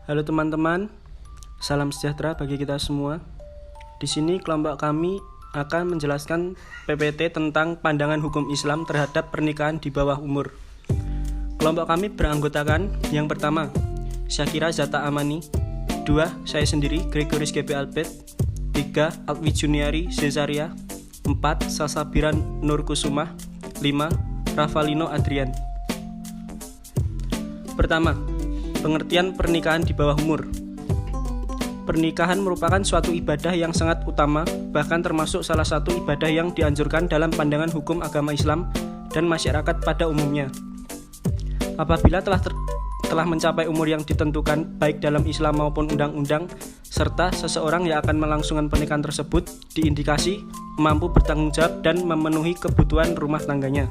Halo teman-teman, salam sejahtera bagi kita semua. Di sini kelompok kami akan menjelaskan PPT tentang pandangan hukum Islam terhadap pernikahan di bawah umur. Kelompok kami beranggotakan yang pertama, Syakira Zata Amani, 2. Saya sendiri, Gregoris GB Albert, 3. Alwi Juniari Cesaria, 4. Salsabiran Nur Kusumah, 5. Rafalino Adrian. Pertama, pengertian pernikahan di bawah umur. Pernikahan merupakan suatu ibadah yang sangat utama, bahkan termasuk salah satu ibadah yang dianjurkan dalam pandangan hukum agama Islam dan masyarakat pada umumnya. Apabila telah mencapai umur yang ditentukan baik dalam Islam maupun undang-undang, serta seseorang yang akan melangsungkan pernikahan tersebut diindikasi mampu bertanggung jawab dan memenuhi kebutuhan rumah tangganya.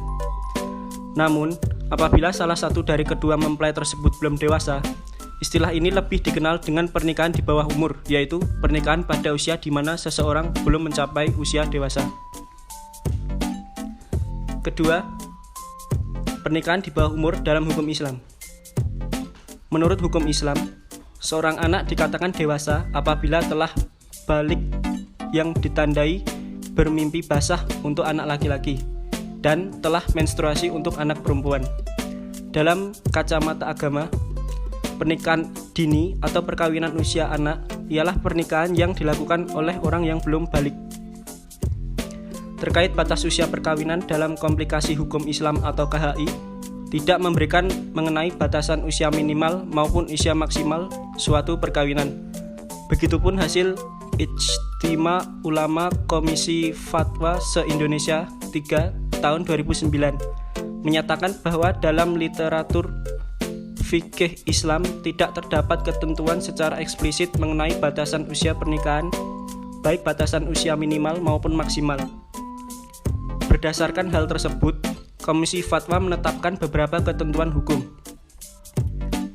Namun, apabila salah satu dari kedua mempelai tersebut belum dewasa, istilah ini lebih dikenal dengan pernikahan di bawah umur, yaitu pernikahan pada usia di mana seseorang belum mencapai usia dewasa. Kedua, pernikahan di bawah umur dalam hukum Islam. Menurut hukum Islam, seorang anak dikatakan dewasa apabila telah balik yang ditandai bermimpi basah untuk anak laki-laki dan telah menstruasi untuk anak perempuan. Dalam kacamata agama, pernikahan dini atau perkawinan usia anak ialah pernikahan yang dilakukan oleh orang yang belum balik. Terkait batas usia perkawinan dalam komplikasi hukum Islam atau KHI, tidak memberikan mengenai batasan usia minimal maupun usia maksimal suatu perkawinan. Begitupun hasil Ijtima Ulama Komisi Fatwa se-Indonesia 3 tahun 2009 menyatakan bahwa dalam literatur fikih Islam tidak terdapat ketentuan secara eksplisit mengenai batasan usia pernikahan, baik batasan usia minimal maupun maksimal. Berdasarkan hal tersebut, Komisi Fatwa menetapkan beberapa ketentuan hukum.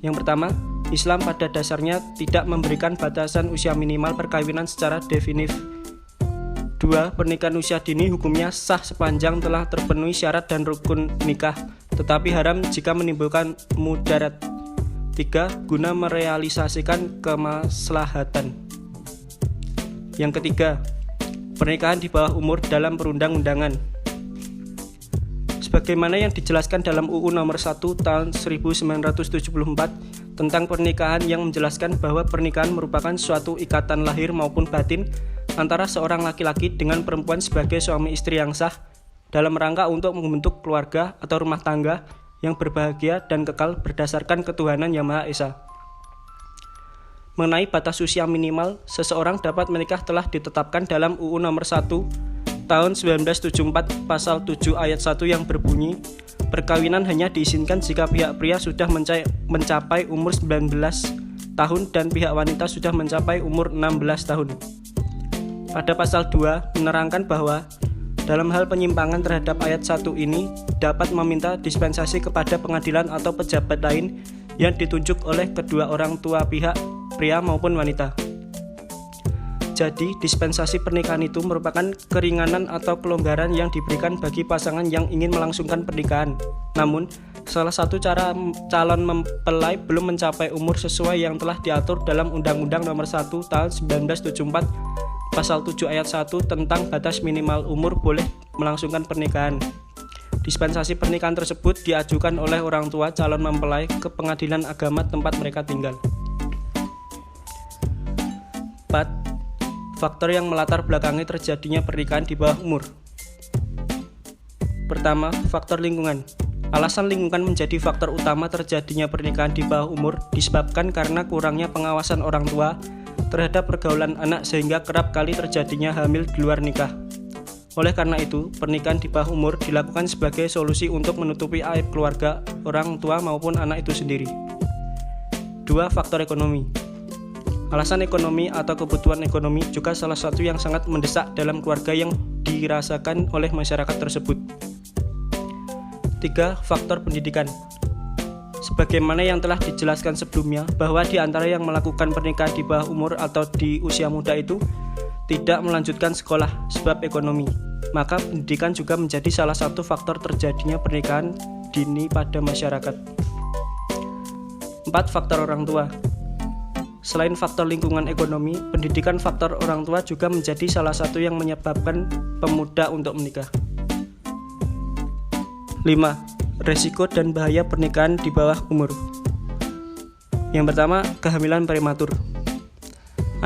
Yang pertama, Islam pada dasarnya tidak memberikan batasan usia minimal perkawinan secara definitif. 2. Pernikahan usia dini hukumnya sah sepanjang telah terpenuhi syarat dan rukun nikah, tetapi haram jika menimbulkan mudarat. 3. Guna merealisasikan kemaslahatan. Yang ketiga, pernikahan di bawah umur dalam perundang-undangan. Sebagaimana yang dijelaskan dalam UU Nomor 1 Tahun 1974 tentang pernikahan yang menjelaskan bahwa pernikahan merupakan suatu ikatan lahir maupun batin antara seorang laki-laki dengan perempuan sebagai suami istri yang sah dalam rangka untuk membentuk keluarga atau rumah tangga yang berbahagia dan kekal berdasarkan ketuhanan Yang Maha Esa. Mengenai batas usia minimal, seseorang dapat menikah telah ditetapkan dalam UU Nomor 1 Tahun 1974 Pasal 7 Ayat 1 yang berbunyi, perkawinan hanya diizinkan jika pihak pria sudah mencapai umur 19 tahun dan pihak wanita sudah mencapai umur 16 tahun. Pada pasal 2 menerangkan bahwa dalam hal penyimpangan terhadap ayat 1 ini dapat meminta dispensasi kepada pengadilan atau pejabat lain yang ditunjuk oleh kedua orang tua pihak pria maupun wanita. Jadi, dispensasi pernikahan itu merupakan keringanan atau kelonggaran yang diberikan bagi pasangan yang ingin melangsungkan pernikahan. Namun, salah satu cara calon mempelai belum mencapai umur sesuai yang telah diatur dalam Undang-Undang Nomor 1 Tahun 1974 Pasal 7 Ayat 1 tentang batas minimal umur boleh melangsungkan pernikahan. Dispensasi pernikahan tersebut diajukan oleh orang tua calon mempelai ke pengadilan agama tempat mereka tinggal. 4. Faktor yang melatar belakangi terjadinya pernikahan di bawah umur. Pertama, faktor lingkungan. Alasan lingkungan menjadi faktor utama terjadinya pernikahan di bawah umur disebabkan karena kurangnya pengawasan orang tua terhadap pergaulan anak sehingga kerap kali terjadinya hamil di luar nikah. Oleh karena itu, pernikahan di bawah umur dilakukan sebagai solusi untuk menutupi aib keluarga, orang tua maupun anak itu sendiri. 2. Faktor ekonomi. Alasan ekonomi atau kebutuhan ekonomi juga salah satu yang sangat mendesak dalam keluarga yang dirasakan oleh masyarakat tersebut. 3. Faktor pendidikan. Sebagaimana yang telah dijelaskan sebelumnya, bahwa di antara yang melakukan pernikahan di bawah umur atau di usia muda itu tidak melanjutkan sekolah sebab ekonomi, maka pendidikan juga menjadi salah satu faktor terjadinya pernikahan dini pada masyarakat. 4. Faktor orang tua. Selain faktor lingkungan ekonomi, pendidikan faktor orang tua juga menjadi salah satu yang menyebabkan pemuda untuk menikah. 5. Resiko dan bahaya pernikahan di bawah umur. Yang pertama, kehamilan prematur.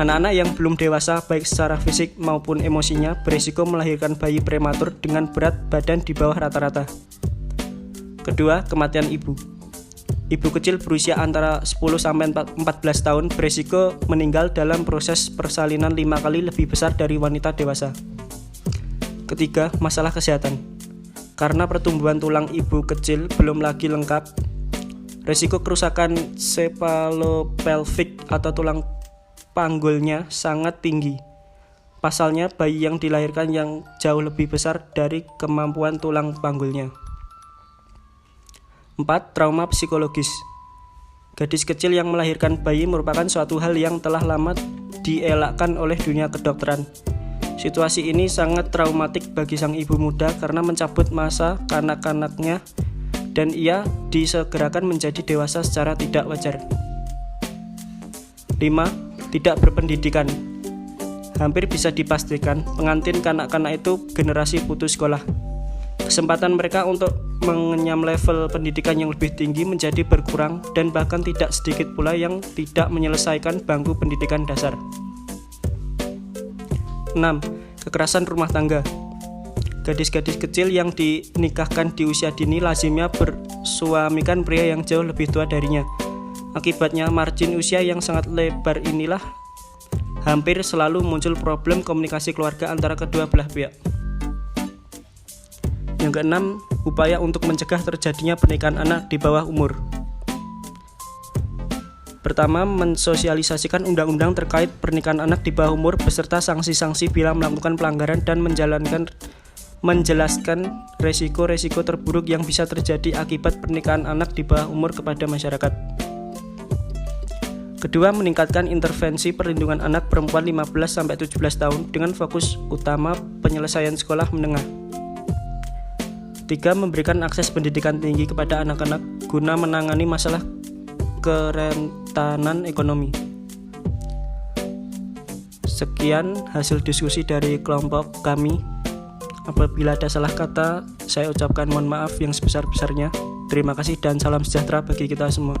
Anak-anak yang belum dewasa baik secara fisik maupun emosinya berisiko melahirkan bayi prematur dengan berat badan di bawah rata-rata. Kedua, kematian ibu. Ibu kecil berusia antara 10-14 tahun berisiko meninggal dalam proses persalinan 5 kali lebih besar dari wanita dewasa. Ketiga, masalah kesehatan. Karena pertumbuhan tulang ibu kecil belum lagi lengkap, risiko kerusakan cephalopelvic atau tulang panggulnya sangat tinggi. Pasalnya, bayi yang dilahirkan yang jauh lebih besar dari kemampuan tulang panggulnya. 4. Trauma psikologis. Gadis kecil yang melahirkan bayi merupakan suatu hal yang telah lama dielakkan oleh dunia kedokteran. Situasi ini sangat traumatik bagi sang ibu muda karena mencabut masa kanak-kanaknya dan ia disegerakan menjadi dewasa secara tidak wajar. 5. Tidak berpendidikan. Hampir bisa dipastikan pengantin kanak-kanak itu generasi putus sekolah. Kesempatan mereka untuk mengenyam level pendidikan yang lebih tinggi menjadi berkurang dan bahkan tidak sedikit pula yang tidak menyelesaikan bangku pendidikan dasar. 6. Kekerasan rumah tangga. Gadis-gadis kecil yang dinikahkan di usia dini lazimnya bersuamikan pria yang jauh lebih tua darinya. Akibatnya margin usia yang sangat lebar inilah hampir selalu muncul problem komunikasi keluarga antara kedua belah pihak. Yang keenam, upaya untuk mencegah terjadinya pernikahan anak di bawah umur. Pertama, mensosialisasikan undang-undang terkait pernikahan anak di bawah umur beserta sanksi-sanksi bila melakukan pelanggaran dan menjelaskan resiko-resiko terburuk yang bisa terjadi akibat pernikahan anak di bawah umur kepada masyarakat. Kedua, meningkatkan intervensi perlindungan anak perempuan 15-17 tahun dengan fokus utama penyelesaian sekolah menengah. 3. Memberikan akses pendidikan tinggi kepada anak-anak guna menangani masalah kerentanan ekonomi. Sekian hasil diskusi dari kelompok kami. Apabila ada salah kata, saya ucapkan mohon maaf yang sebesar-besarnya. Terima kasih dan salam sejahtera bagi kita semua.